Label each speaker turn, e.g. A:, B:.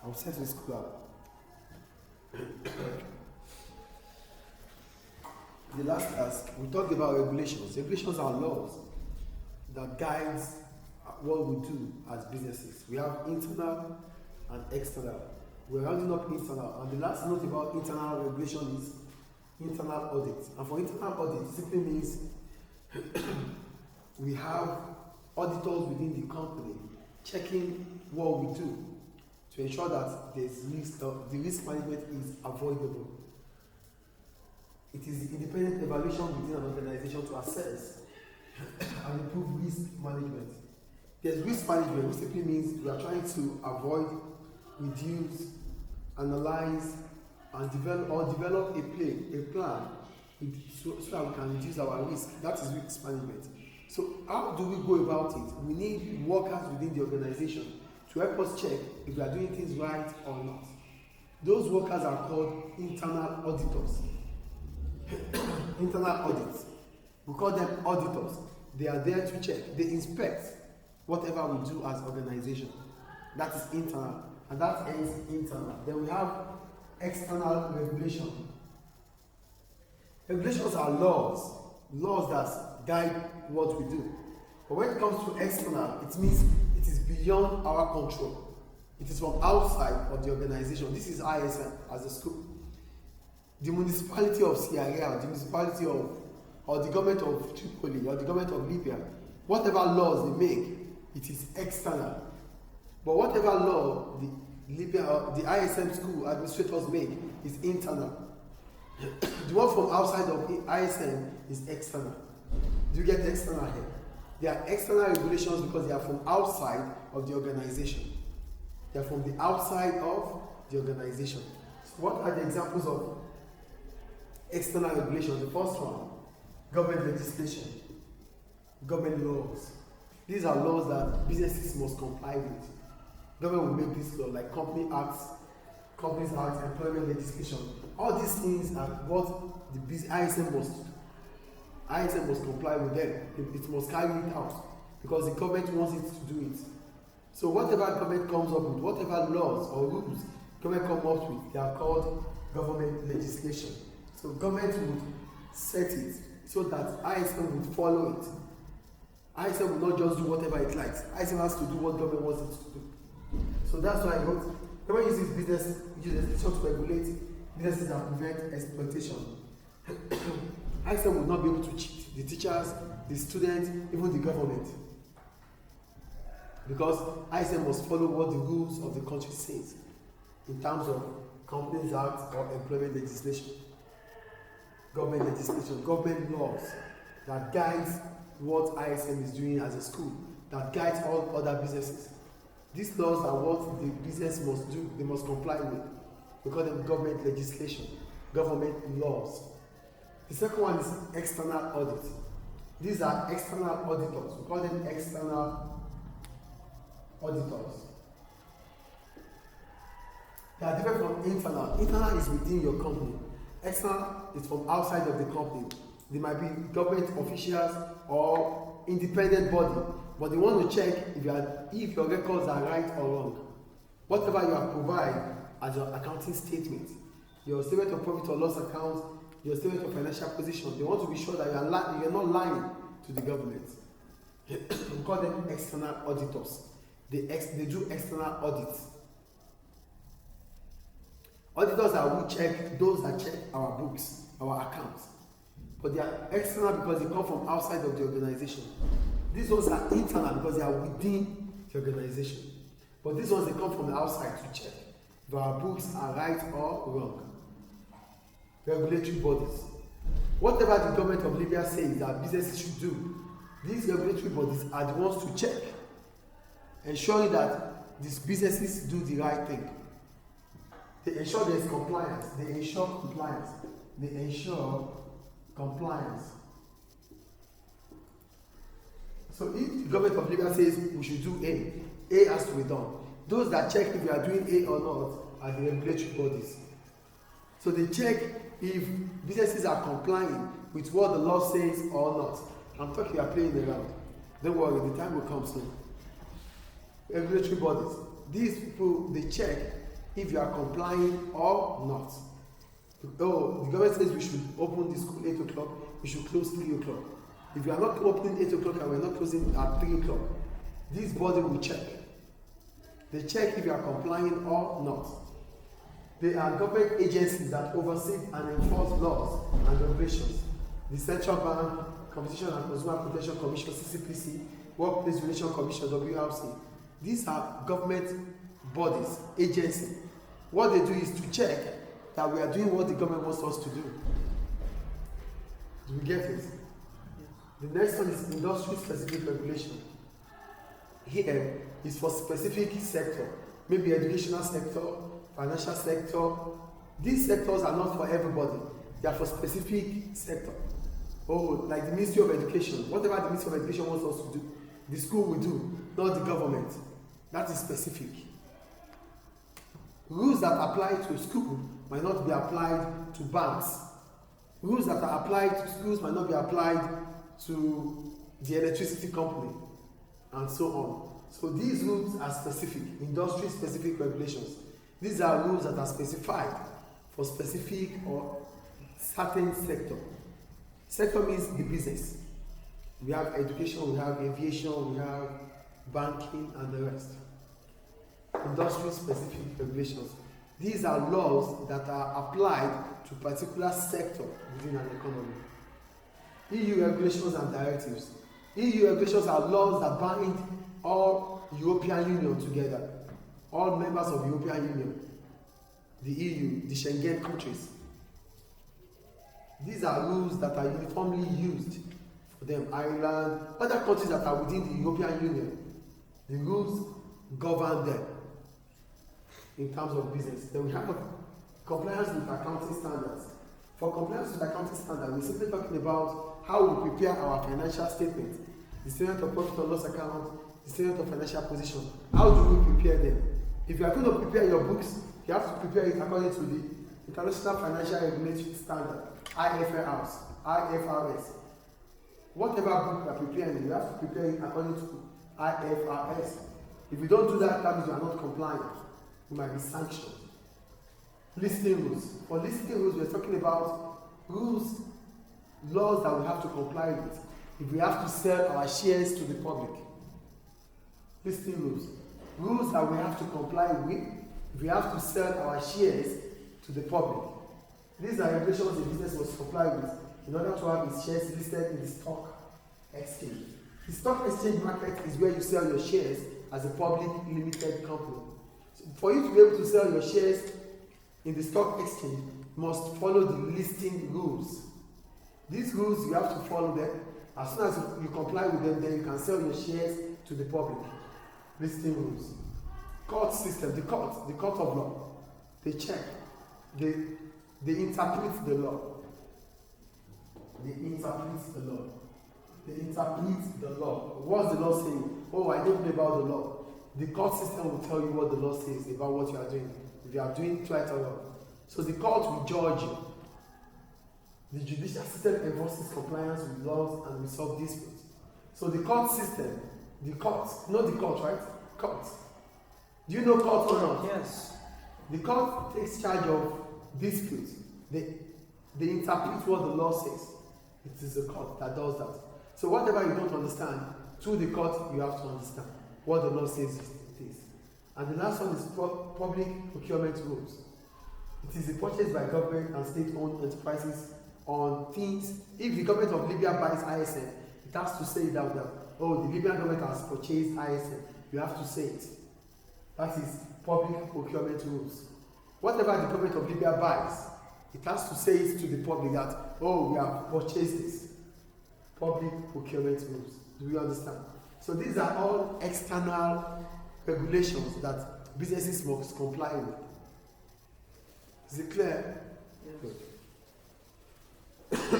A: I'll set this school up. The last task, we talked about regulations. Regulations are laws that guides what we do as businesses. We have internal and external. We're rounding up internal, and the last note about internal regulation is internal audit. And for internal audit, it simply means we have auditors within the company checking what we do to ensure that the risk management is avoidable. It is the independent evaluation within an organization to assess and improve risk management. There's risk management, which simply means we are trying to avoid, reduce, analyze, and develop a plan so that we can reduce our risk. That is risk management. So how do we go about it? We need workers within the organization to help us check if we are doing things right or not. Those workers are called internal auditors. Internal audits. We call them auditors. They are there to check. They inspect whatever we do as organization. That is internal. And that ends internal. Then we have external regulation. Regulations are laws that guide what we do. But when it comes to external, it means it is beyond our control. It is from outside of the organization. This is ISM as a school. The municipality of Sierra, the municipality of, or the government of Tripoli, or the government of Libya, whatever laws they make, it is external. But whatever law the ISM school administrators make is internal. The one from outside of ISM is external. Do you get the external here? They are external regulations because they are from outside of the organization. They are from the outside of the organization. So what are the examples of external regulation? The first one, government legislation, government laws. These are laws that businesses must comply with. Government will make this law, like Companies Act, employment legislation. All these things are what the ISM must do. ISM must comply with them. It must carry it out because the government wants it to do it. So whatever government comes up with, whatever laws or rules government comes up with, they are called government legislation. So government would set it so that ISM would follow it. ISM will not just do whatever it likes. ISM has to do what government wants it to do. So that's why I wrote, government uses business legislation to regulate businesses and prevent exploitation. ISM will not be able to cheat the teachers, the students, even the government. Because ISM must follow what the rules of the country says in terms of Companies Act or employment legislation. Government legislation, government laws that guides what ISM is doing as a school, that guides all other businesses. These laws are what the business must do, they must comply with. We call them government legislation, government laws. The second one is external audit. These are external auditors. We call them external auditors. They are different from internal. Internal is within your company. External is from outside of the company. They might be government officials or independent body, but they want to check if your records are right or wrong. Whatever you have provided as your accounting statement, your statement of profit or loss account, your statement of financial position, they want to be sure that you are not lying to the government. We call them external auditors. They do external audits. Auditors are who check those that check our books, our accounts. But they are external because they come from outside of the organization. These ones are internal because they are within the organization. But these ones, they come from the outside to check if our books are right or wrong. Regulatory bodies. Whatever the government of Libya says that businesses should do, these regulatory bodies are the ones to check, ensuring that these businesses do the right thing. They ensure there is compliance. They ensure compliance. They ensure compliance. So if the government of Libya says we should do A has to be done. Those that check if you are doing A or not are the regulatory bodies. So they check if businesses are complying with what the law says or not. I'm talking, you are playing around. Don't worry, the time will come soon. Regulatory bodies. These people, they check if you are complying or not. Oh, the government says we should open the school 8 o'clock, we should close 3 o'clock. If you are not opening 8 o'clock and we are not closing at 3 o'clock, this body will check. They check if you are complying or not. They are government agencies that oversee and enforce laws and regulations. The Central Bank, Competition and Consumer Protection Commission, CCPC, Workplace Relations Commission, WRC. These are government bodies, agencies. What they do is to check that we are doing what the government wants us to do. Do we get it? The next one is industry-specific regulation. Here is for specific sector, maybe educational sector, financial sector. These sectors are not for everybody. They are for specific sector. Oh, like the Ministry of Education. Whatever the Ministry of Education wants us to do, the school will do, not the government. That is specific. Rules that apply to school might not be applied to banks. Rules that are applied to schools might not be applied to the electricity company, and so on. So these rules are specific, industry-specific regulations. These are rules that are specified for specific or certain sector. Sector means the business. We have education, we have aviation, we have banking, and the rest. Industry-specific regulations. These are laws that are applied to particular sector within an economy. EU regulations and directives. EU regulations are laws that bind all European Union together, all members of the European Union, the EU, the Schengen countries. These are rules that are uniformly used for them. Ireland, other countries that are within the European Union, the rules govern them in terms of business. Then we have compliance with accounting standards. For compliance with accounting standards, we're simply talking about how we prepare our financial statement, the statement of profit or loss account, the statement of financial position. How do we prepare them? If you are going to prepare your books, you have to prepare it according to the International Financial Regulatory Standard, IFRS. Whatever book you are preparing, you have to prepare it according to IFRS. If you don't do that, that means you are not compliant. You might be sanctioned. Listing rules. For listing rules, we're talking about rules, laws that we have to comply with if we have to sell our shares to the public. Listing rules. Rules that we have to comply with if we have to sell our shares to the public. These are regulations the business must comply with in order to have its shares listed in the stock exchange. The stock exchange market is where you sell your shares as a public limited company. So for you to be able to sell your shares in the stock exchange, you must follow the listing rules. These rules, you have to follow them. As soon as you comply with them, then you can sell your shares to the public. Listing rules. Court system, the court of law. They check. They interpret the law. They interpret the law. They interpret the law. What's the law saying? Oh, I don't know about the law. The court system will tell you what the law says about what you are doing. If you are doing it right or wrong. So the court will judge you. The judicial system enforces compliance with laws and resolve disputes. So the court system, the court, not the court, right? Court. Do you know court or not?
B: Yes.
A: The court takes charge of disputes. They interpret what the law says. It is the court that does that. So whatever you don't understand, through the court you have to understand what the law says it is. And the last one is public procurement rules. It is the purchase by government and state-owned enterprises on things. If the government of Libya buys ISM, it has to say it out there. Oh, the Libyan government has purchased ISM. You have to say it. That is public procurement rules. Whatever the government of Libya buys, it has to say it to the public that, oh, we have purchased this. Public procurement rules. Do we understand? So these are all external regulations that businesses must comply with. Is it clear?
B: Yes.